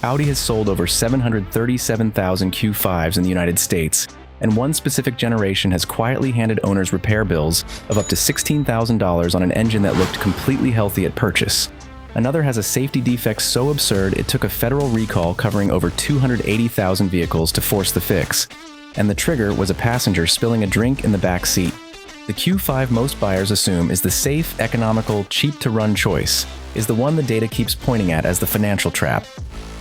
Audi has sold over 737,000 Q5s in the United States, and one specific generation has quietly handed owners repair bills of up to $16,000 on an engine that looked completely healthy at purchase. Another has a safety defect so absurd it took a federal recall covering over 280,000 vehicles to force the fix. And the trigger was a passenger spilling a drink in the back seat. The Q5 most buyers assume is the safe, economical, cheap-to-run choice, is the one the data keeps pointing at as the financial trap.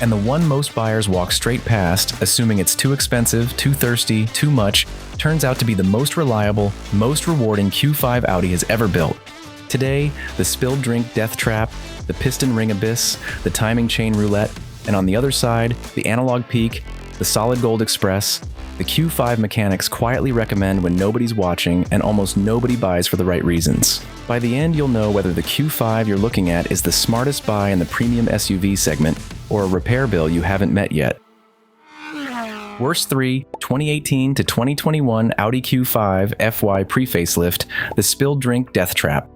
And the one most buyers walk straight past, assuming it's too expensive, too thirsty, too much, turns out to be the most reliable, most rewarding Q5 Audi has ever built. Today, the spilled drink death trap, the piston ring abyss, the timing chain roulette, and on the other side, the analog peak, the solid gold express. The Q5 mechanics quietly recommend when nobody's watching and almost nobody buys for the right reasons. By the end, you'll know whether the Q5 you're looking at is the smartest buy in the premium SUV segment or a repair bill you haven't met yet. Worst 3, 2018 to 2021 Audi Q5 FY pre-facelift, the spilled drink death trap.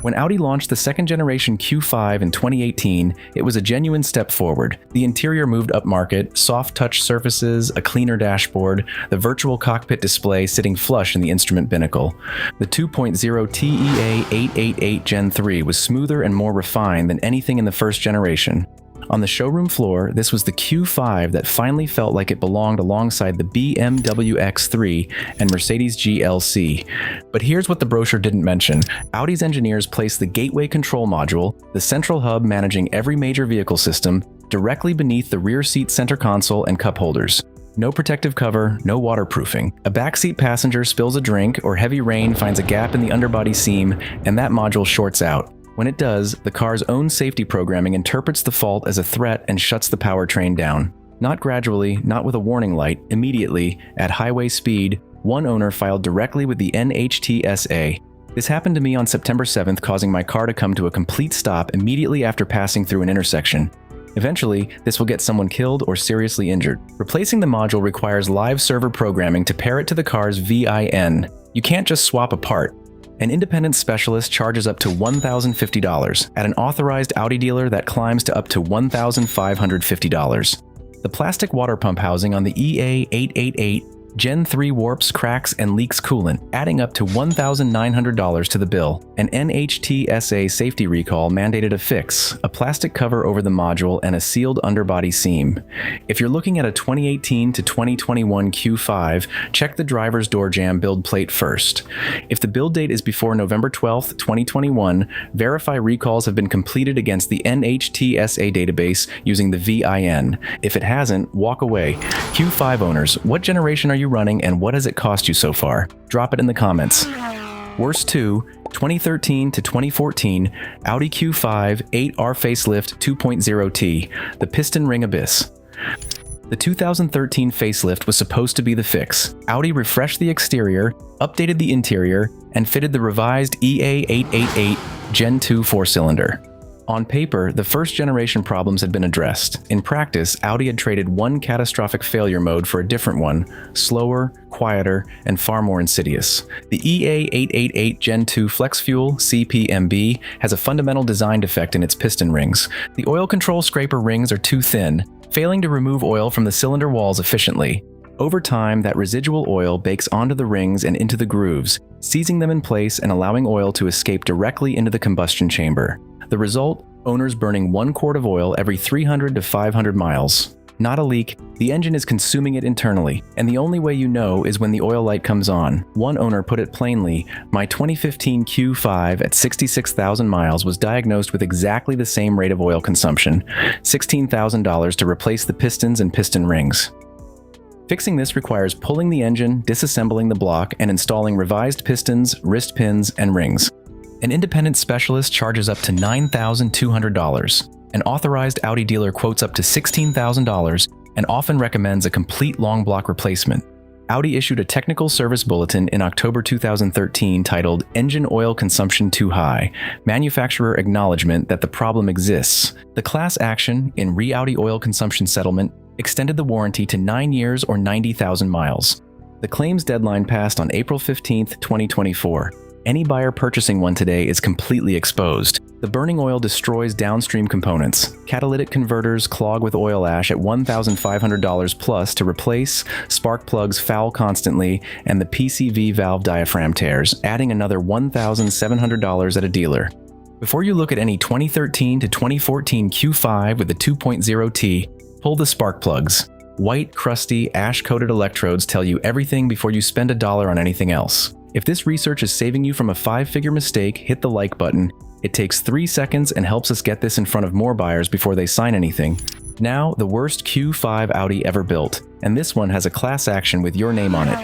When Audi launched the second-generation Q5 in 2018, it was a genuine step forward. The interior moved upmarket, soft-touch surfaces, a cleaner dashboard, the virtual cockpit display sitting flush in the instrument binnacle. The 2.0 TEA 888 Gen 3 was smoother and more refined than anything in the first generation. On the showroom floor, this was the Q5 that finally felt like it belonged alongside the BMW X3 and Mercedes GLC. But here's what the brochure didn't mention. Audi's engineers placed the gateway control module, the central hub managing every major vehicle system, directly beneath the rear seat center console and cup holders. No protective cover, no waterproofing. A backseat passenger spills a drink or heavy rain finds a gap in the underbody seam, and that module shorts out. When it does, the car's own safety programming interprets the fault as a threat and shuts the powertrain down. Not gradually, not with a warning light, immediately, at highway speed, one owner filed directly with the NHTSA. This happened to me on September 7th, causing my car to come to a complete stop immediately after passing through an intersection. Eventually, this will get someone killed or seriously injured. Replacing the module requires live server programming to pair it to the car's VIN. You can't just swap a part. An independent specialist charges up to $1,050. At an authorized Audi dealer, that climbs to up to $1,550. The plastic water pump housing on the EA888 Gen 3 warps, cracks, and leaks coolant, adding up to $1,900 to the bill. An NHTSA safety recall mandated a fix, a plastic cover over the module and a sealed underbody seam. If you're looking at a 2018 to 2021 Q5, check the driver's door jamb build plate first. If the build date is before November 12, 2021, verify recalls have been completed against the NHTSA database using the VIN. If it hasn't, walk away. Q5 owners, what generation are you running and what has it cost you so far? Drop it in the comments. Worst 2, 2013 to 2014 Audi Q5 8R facelift 2.0T, the piston ring abyss. The 2013 facelift was supposed to be the fix. Audi refreshed the exterior, updated the interior, and fitted the revised EA888 Gen 2 4-cylinder. On paper, the first-generation problems had been addressed. In practice, Audi had traded one catastrophic failure mode for a different one, slower, quieter, and far more insidious. The EA888 Gen 2 Flex Fuel CPMB has a fundamental design defect in its piston rings. The oil control scraper rings are too thin, failing to remove oil from the cylinder walls efficiently. Over time, that residual oil bakes onto the rings and into the grooves, seizing them in place and allowing oil to escape directly into the combustion chamber. The result? Owners burning 1 quart of oil every 300 to 500 miles. Not a leak, the engine is consuming it internally, and the only way you know is when the oil light comes on. One owner put it plainly, my 2015 Q5 at 66,000 miles was diagnosed with exactly the same rate of oil consumption, $16,000 to replace the pistons and piston rings. Fixing this requires pulling the engine, disassembling the block, and installing revised pistons, wrist pins, and rings. An independent specialist charges up to $9,200. An authorized Audi dealer quotes up to $16,000 and often recommends a complete long block replacement. Audi issued a technical service bulletin in October 2013 titled Engine Oil Consumption Too High, Manufacturer Acknowledgement that the problem exists. The class action in Re-Audi Oil Consumption Settlement extended the warranty to 9 years or 90,000 miles. The claims deadline passed on April 15, 2024. Any buyer purchasing one today is completely exposed. The burning oil destroys downstream components. Catalytic converters clog with oil ash at $1,500 plus to replace, spark plugs foul constantly, and the PCV valve diaphragm tears, adding another $1,700 at a dealer. Before you look at any 2013 to 2014 Q5 with the 2.0T, pull the spark plugs. White, crusty, ash-coated electrodes tell you everything before you spend $1 on anything else. If this research is saving you from a 5-figure mistake, hit the like button. It takes 3 seconds and helps us get this in front of more buyers before they sign anything. Now, the worst Q5 Audi ever built, and this one has a class action with your name on it.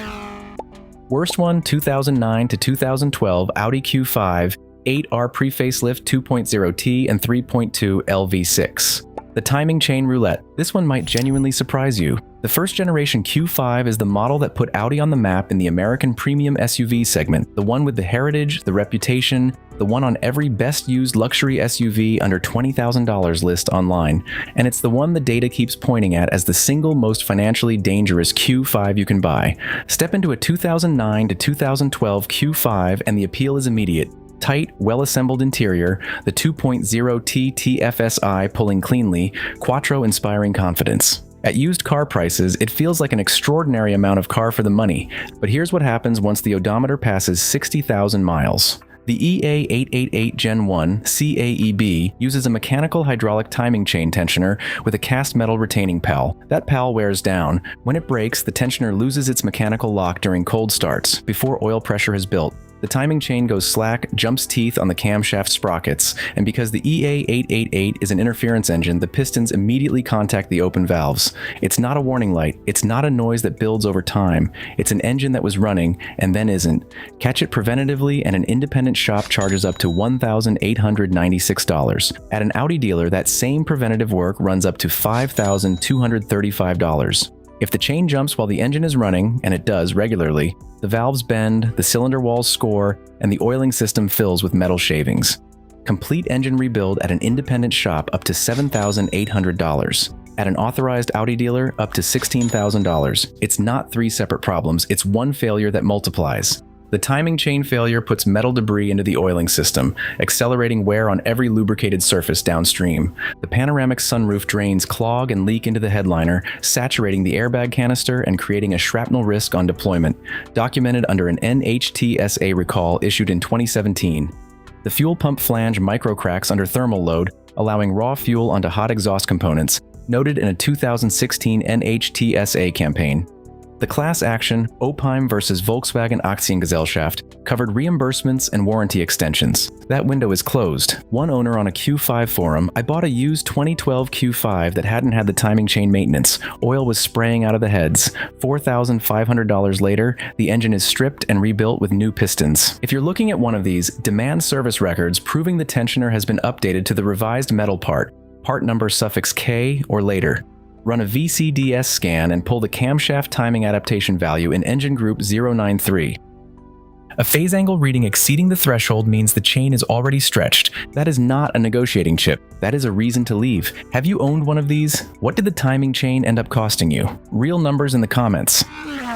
Worst one, 2009 to 2012 Audi Q5, 8R pre-facelift 2.0T and 3.2 LV6. The timing chain roulette. This one might genuinely surprise you. The first generation Q5 is the model that put Audi on the map in the American premium SUV segment, the one with the heritage, the reputation, the one on every best used luxury SUV under $20,000 list online, and it's the one the data keeps pointing at as the single most financially dangerous Q5 you can buy. Step into a 2009 to 2012 Q5 and the appeal is immediate. Tight, well-assembled interior, the 2.0T TFSI pulling cleanly, Quattro inspiring confidence. At used car prices, it feels like an extraordinary amount of car for the money, but here's what happens once the odometer passes 60,000 miles. The EA888 Gen 1 CAEB uses a mechanical hydraulic timing chain tensioner with a cast metal retaining pal. That pal wears down. When it breaks, the tensioner loses its mechanical lock during cold starts, before oil pressure has built. The timing chain goes slack, jumps teeth on the camshaft sprockets, and because the EA888 is an interference engine, the pistons immediately contact the open valves. It's not a warning light, it's not a noise that builds over time, it's an engine that was running and then isn't. Catch it preventatively and an independent shop charges up to $1,896. At an Audi dealer, that same preventative work runs up to $5,235. If the chain jumps while the engine is running, and it does regularly, the valves bend, the cylinder walls score, and the oiling system fills with metal shavings. Complete engine rebuild at an independent shop up to $7,800. At an authorized Audi dealer, up to $16,000. It's not 3 separate problems, it's one failure that multiplies. The timing chain failure puts metal debris into the oiling system, accelerating wear on every lubricated surface downstream. The panoramic sunroof drains clog and leak into the headliner, saturating the airbag canister and creating a shrapnel risk on deployment, documented under an NHTSA recall issued in 2017. The fuel pump flange microcracks under thermal load, allowing raw fuel onto hot exhaust components, noted in a 2016 NHTSA campaign. The class action, Opheim vs. Volkswagen Aktiengesellschaft, covered reimbursements and warranty extensions. That window is closed. One owner on a Q5 forum, I bought a used 2012 Q5 that hadn't had the timing chain maintenance. Oil was spraying out of the heads. $4,500 later, the engine is stripped and rebuilt with new pistons. If you're looking at one of these, demand service records proving the tensioner has been updated to the revised metal part number suffix K or later. Run a VCDS scan and pull the camshaft timing adaptation value in engine group 093. A phase angle reading exceeding the threshold means the chain is already stretched. That is not a negotiating chip. That is a reason to leave. Have you owned one of these? What did the timing chain end up costing you? Real numbers in the comments.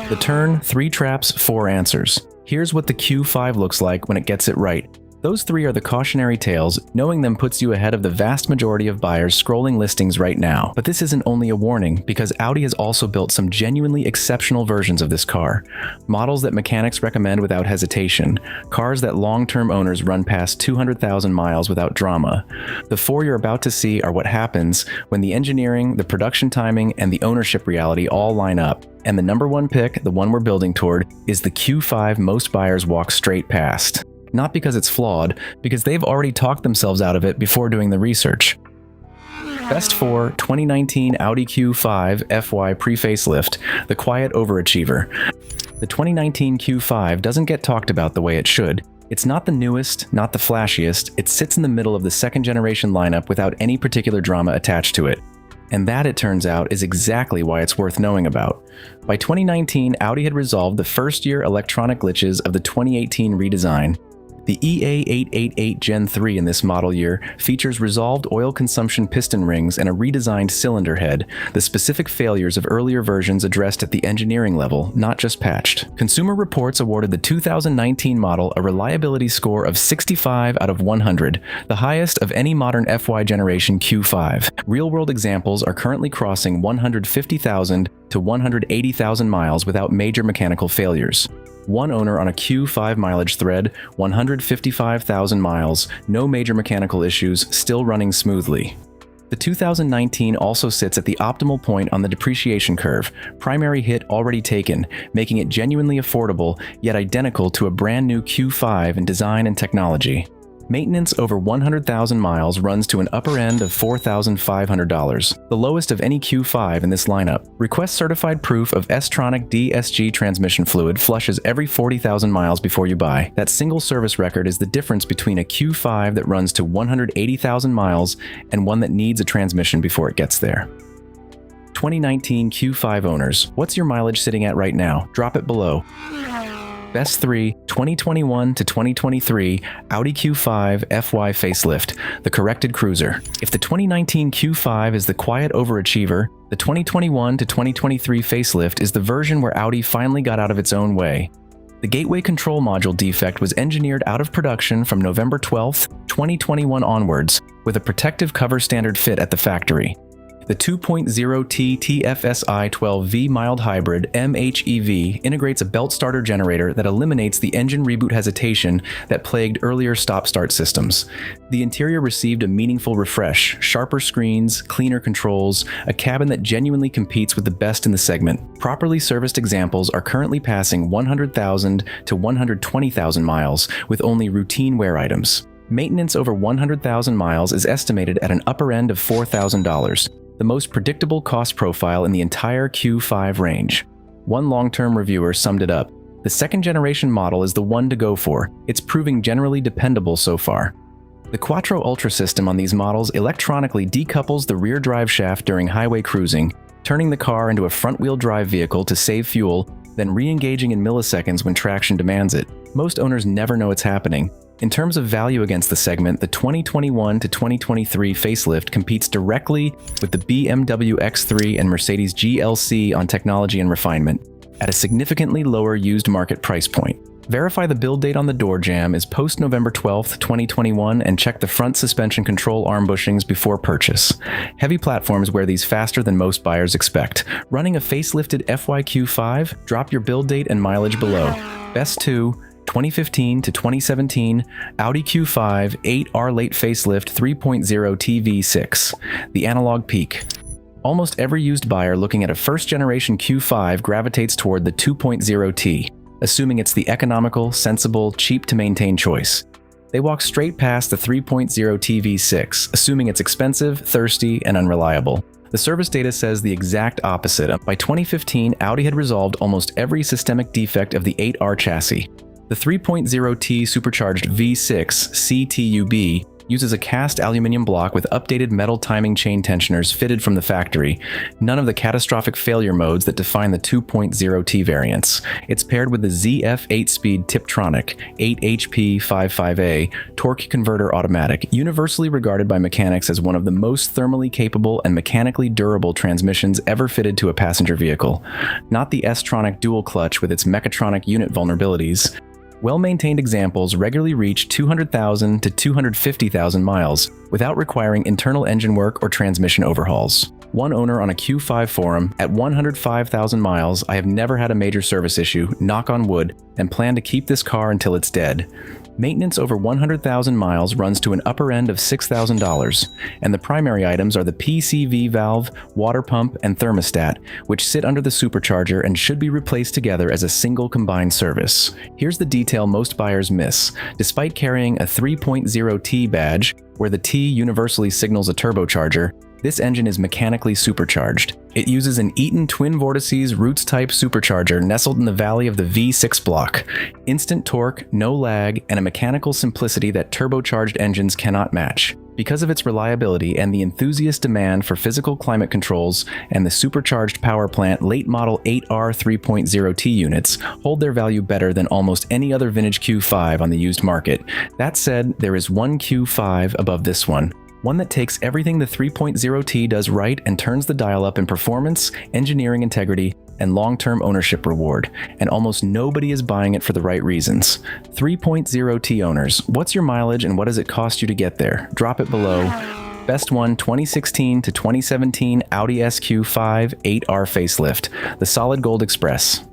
The turn, 3 traps, 4 answers. Here's what the Q5 looks like when it gets it right. Those 3 are the cautionary tales. Knowing them puts you ahead of the vast majority of buyers scrolling listings right now. But this isn't only a warning, because Audi has also built some genuinely exceptional versions of this car. Models that mechanics recommend without hesitation. Cars that long-term owners run past 200,000 miles without drama. The 4 you're about to see are what happens when the engineering, the production timing, and the ownership reality all line up. And the number 1 pick, the one we're building toward, is the Q5 most buyers walk straight past. Not because it's flawed, because they've already talked themselves out of it before doing the research. Best 4 2019 Audi Q5 FY pre-facelift, the quiet overachiever. The 2019 Q5 doesn't get talked about the way it should. It's not the newest, not the flashiest, it sits in the middle of the second generation lineup without any particular drama attached to it. And that, it turns out, is exactly why it's worth knowing about. By 2019, Audi had resolved the first-year electronic glitches of the 2018 redesign. The EA888 Gen 3 in this model year features resolved oil consumption piston rings and a redesigned cylinder head, the specific failures of earlier versions addressed at the engineering level, not just patched. Consumer Reports awarded the 2019 model a reliability score of 65 out of 100, the highest of any modern FY generation Q5. Real-world examples are currently crossing 150,000 to 180,000 miles without major mechanical failures. One owner on a Q5 mileage thread, 155,000 miles, no major mechanical issues, still running smoothly. The 2019 also sits at the optimal point on the depreciation curve, primary hit already taken, making it genuinely affordable, yet identical to a brand new Q5 in design and technology. Maintenance over 100,000 miles runs to an upper end of $4,500, the lowest of any Q5 in this lineup. Request certified proof of S-Tronic DSG transmission fluid flushes every 40,000 miles before you buy. That single service record is the difference between a Q5 that runs to 180,000 miles and one that needs a transmission before it gets there. 2019 Q5 owners, what's your mileage sitting at right now? Drop it below. Best 3, 2021 to 2023 Audi Q5 FY facelift, the corrected cruiser. If the 2019 Q5 is the quiet overachiever, the 2021 to 2023 facelift is the version where Audi finally got out of its own way. The gateway control module defect was engineered out of production from November 12, 2021 onwards, with a protective cover standard fit at the factory. The 2.0T TFSI 12V mild hybrid MHEV integrates a belt starter generator that eliminates the engine reboot hesitation that plagued earlier stop-start systems. The interior received a meaningful refresh, sharper screens, cleaner controls, a cabin that genuinely competes with the best in the segment. Properly serviced examples are currently passing 100,000 to 120,000 miles with only routine wear items. Maintenance over 100,000 miles is estimated at an upper end of $4,000. The most predictable cost profile in the entire Q5 range. One long-term reviewer summed it up. The second-generation model is the one to go for. It's proving generally dependable so far. The Quattro Ultra system on these models electronically decouples the rear drive shaft during highway cruising, turning the car into a front-wheel drive vehicle to save fuel, then re-engaging in milliseconds when traction demands it. Most owners never know it's happening. In terms of value against the segment, the 2021 to 2023 facelift competes directly with the BMW X3 and Mercedes GLC on technology and refinement, at a significantly lower used market price point. Verify the build date on the door jamb is post-November 12, 2021, and check the front suspension control arm bushings before purchase. Heavy platforms wear these faster than most buyers expect. Running a facelifted FYQ5, drop your build date and mileage below. Best 2, 2015 to 2017 Audi Q5 8R late facelift 3.0 TV6, the analog peak. Almost every used buyer looking at a first-generation Q5 gravitates toward the 2.0T, assuming it's the economical, sensible, cheap-to-maintain choice. They walk straight past the 3.0 TV6, assuming it's expensive, thirsty, and unreliable. The service data says the exact opposite. By 2015, Audi had resolved almost every systemic defect of the 8R chassis. The 3.0T supercharged V6 CTUB uses a cast aluminum block with updated metal timing chain tensioners fitted from the factory, none of the catastrophic failure modes that define the 2.0T variants. It's paired with the ZF 8-speed Tiptronic 8HP55A torque converter automatic, universally regarded by mechanics as one of the most thermally capable and mechanically durable transmissions ever fitted to a passenger vehicle. Not the S-Tronic dual clutch with its mechatronic unit vulnerabilities. Well-maintained examples regularly reach 200,000 to 250,000 miles without requiring internal engine work or transmission overhauls. One owner on a Q5 forum, at 105,000 miles, I have never had a major service issue, knock on wood, and plan to keep this car until it's dead. Maintenance over 100,000 miles runs to an upper end of $6,000, and the primary items are the PCV valve, water pump, and thermostat, which sit under the supercharger and should be replaced together as a single combined service. Here's the detail most buyers miss. Despite carrying a 3.0T badge, where the T universally signals a turbocharger, this engine is mechanically supercharged. It uses an Eaton twin vortices Roots-type supercharger nestled in the valley of the V6 block. Instant torque, no lag, and a mechanical simplicity that turbocharged engines cannot match. Because of its reliability and the enthusiast demand for physical climate controls and the supercharged power plant, late model 8R 3.0T units hold their value better than almost any other vintage Q5 on the used market. That said, there is one Q5 above this one that takes everything the 3.0T does right and turns the dial up in performance, engineering integrity, and long-term ownership reward, and almost nobody is buying it for the right reasons. 3.0T owners, what's your mileage and what does it cost you to get there? Drop it below. Best one, 2016 to 2017 Audi SQ5 8R facelift, the solid gold express.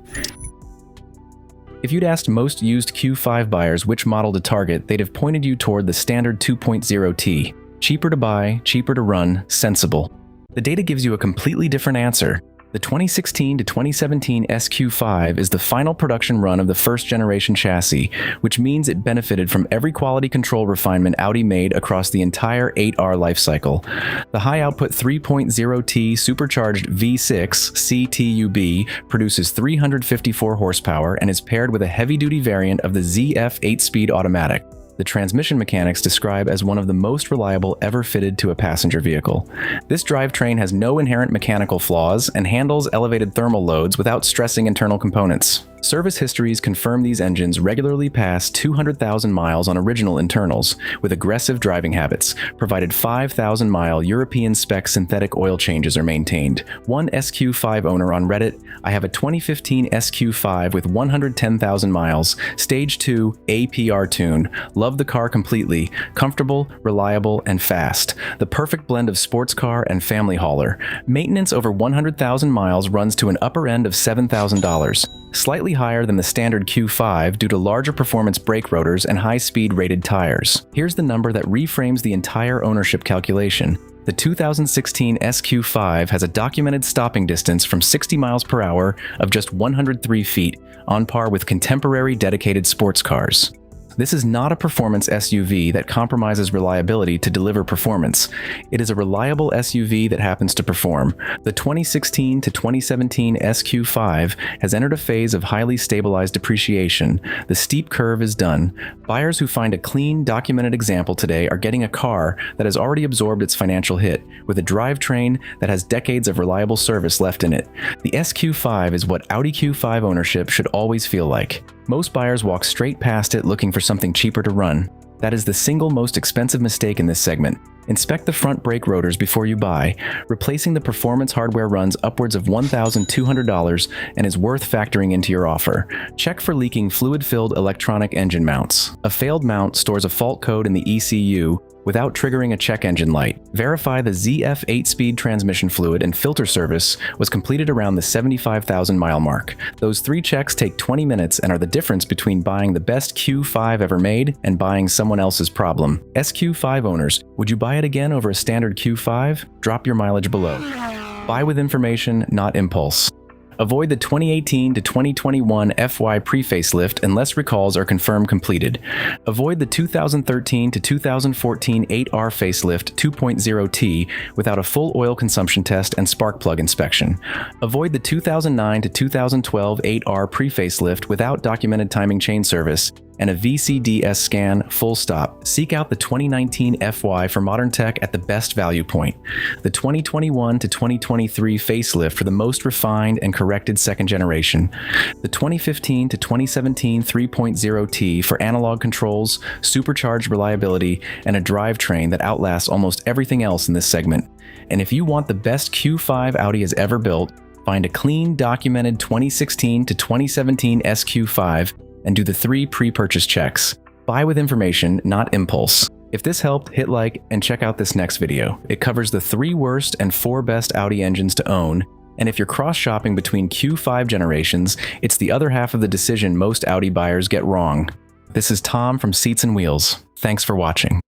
If you'd asked most used Q5 buyers which model to target, they'd have pointed you toward the standard 2.0T. Cheaper to buy, cheaper to run, sensible. The data gives you a completely different answer. The 2016 to 2017 SQ5 is the final production run of the first generation chassis, which means it benefited from every quality control refinement Audi made across the entire 8R lifecycle. The high output 3.0T supercharged V6 CTUB produces 354 horsepower and is paired with a heavy-duty variant of the ZF 8-speed automatic. The transmission mechanics describe as one of the most reliable ever fitted to a passenger vehicle. This drivetrain has no inherent mechanical flaws and handles elevated thermal loads without stressing internal components. Service histories confirm these engines regularly pass 200,000 miles on original internals, with aggressive driving habits, provided 5,000-mile European-spec synthetic oil changes are maintained. One SQ5 owner on Reddit, I have a 2015 SQ5 with 110,000 miles, Stage 2 APR tune, love the car completely, comfortable, reliable, and fast. The perfect blend of sports car and family hauler. Maintenance over 100,000 miles runs to an upper end of $7,000. Slightly higher than the standard Q5 due to larger performance brake rotors and high-speed rated tires. Here's the number that reframes the entire ownership calculation. The 2016 SQ5 has a documented stopping distance from 60 miles per hour of just 103 feet, on par with contemporary dedicated sports cars. This is not a performance SUV that compromises reliability to deliver performance. It is a reliable SUV that happens to perform. The 2016 to 2017 SQ5 has entered a phase of highly stabilized depreciation. The steep curve is done. Buyers who find a clean, documented example today are getting a car that has already absorbed its financial hit, with a drivetrain that has decades of reliable service left in it. The SQ5 is what Audi Q5 ownership should always feel like. Most buyers walk straight past it looking for something cheaper to run. That is the single most expensive mistake in this segment. Inspect the front brake rotors before you buy. Replacing the performance hardware runs upwards of $1,200 and is worth factoring into your offer. Check for leaking fluid-filled electronic engine mounts. A failed mount stores a fault code in the ECU without triggering a check engine light. Verify the ZF 8-speed transmission fluid and filter service was completed around the 75,000 mile mark. Those 3 checks take 20 minutes and are the difference between buying the best Q5 ever made and buying someone else's problem. SQ5 owners, would you buy it again over a standard Q5? Drop your mileage below. Buy with information, not impulse. Avoid the 2018 to 2021 FY pre-facelift unless recalls are confirmed completed. Avoid the 2013 to 2014 8R facelift 2.0T without a full oil consumption test and spark plug inspection. Avoid the 2009 to 2012 8R pre-facelift without documented timing chain service and a VCDS scan, full stop. Seek out the 2019 FY for modern tech at the best value point. The 2021 to 2023 facelift for the most refined and corrected second generation. The 2015 to 2017 3.0T for analog controls, supercharged reliability, and a drivetrain that outlasts almost everything else in this segment. And if you want the best Q5 Audi has ever built, find a clean, documented 2016 to 2017 SQ5 and do the 3 pre-purchase checks. Buy with information, not impulse. If this helped, hit like and check out this next video. It covers the 3 worst and 4 best Audi engines to own, and if you're cross-shopping between Q5 generations, it's the other half of the decision most Audi buyers get wrong. This is Tom from Seats and Wheels. Thanks for watching.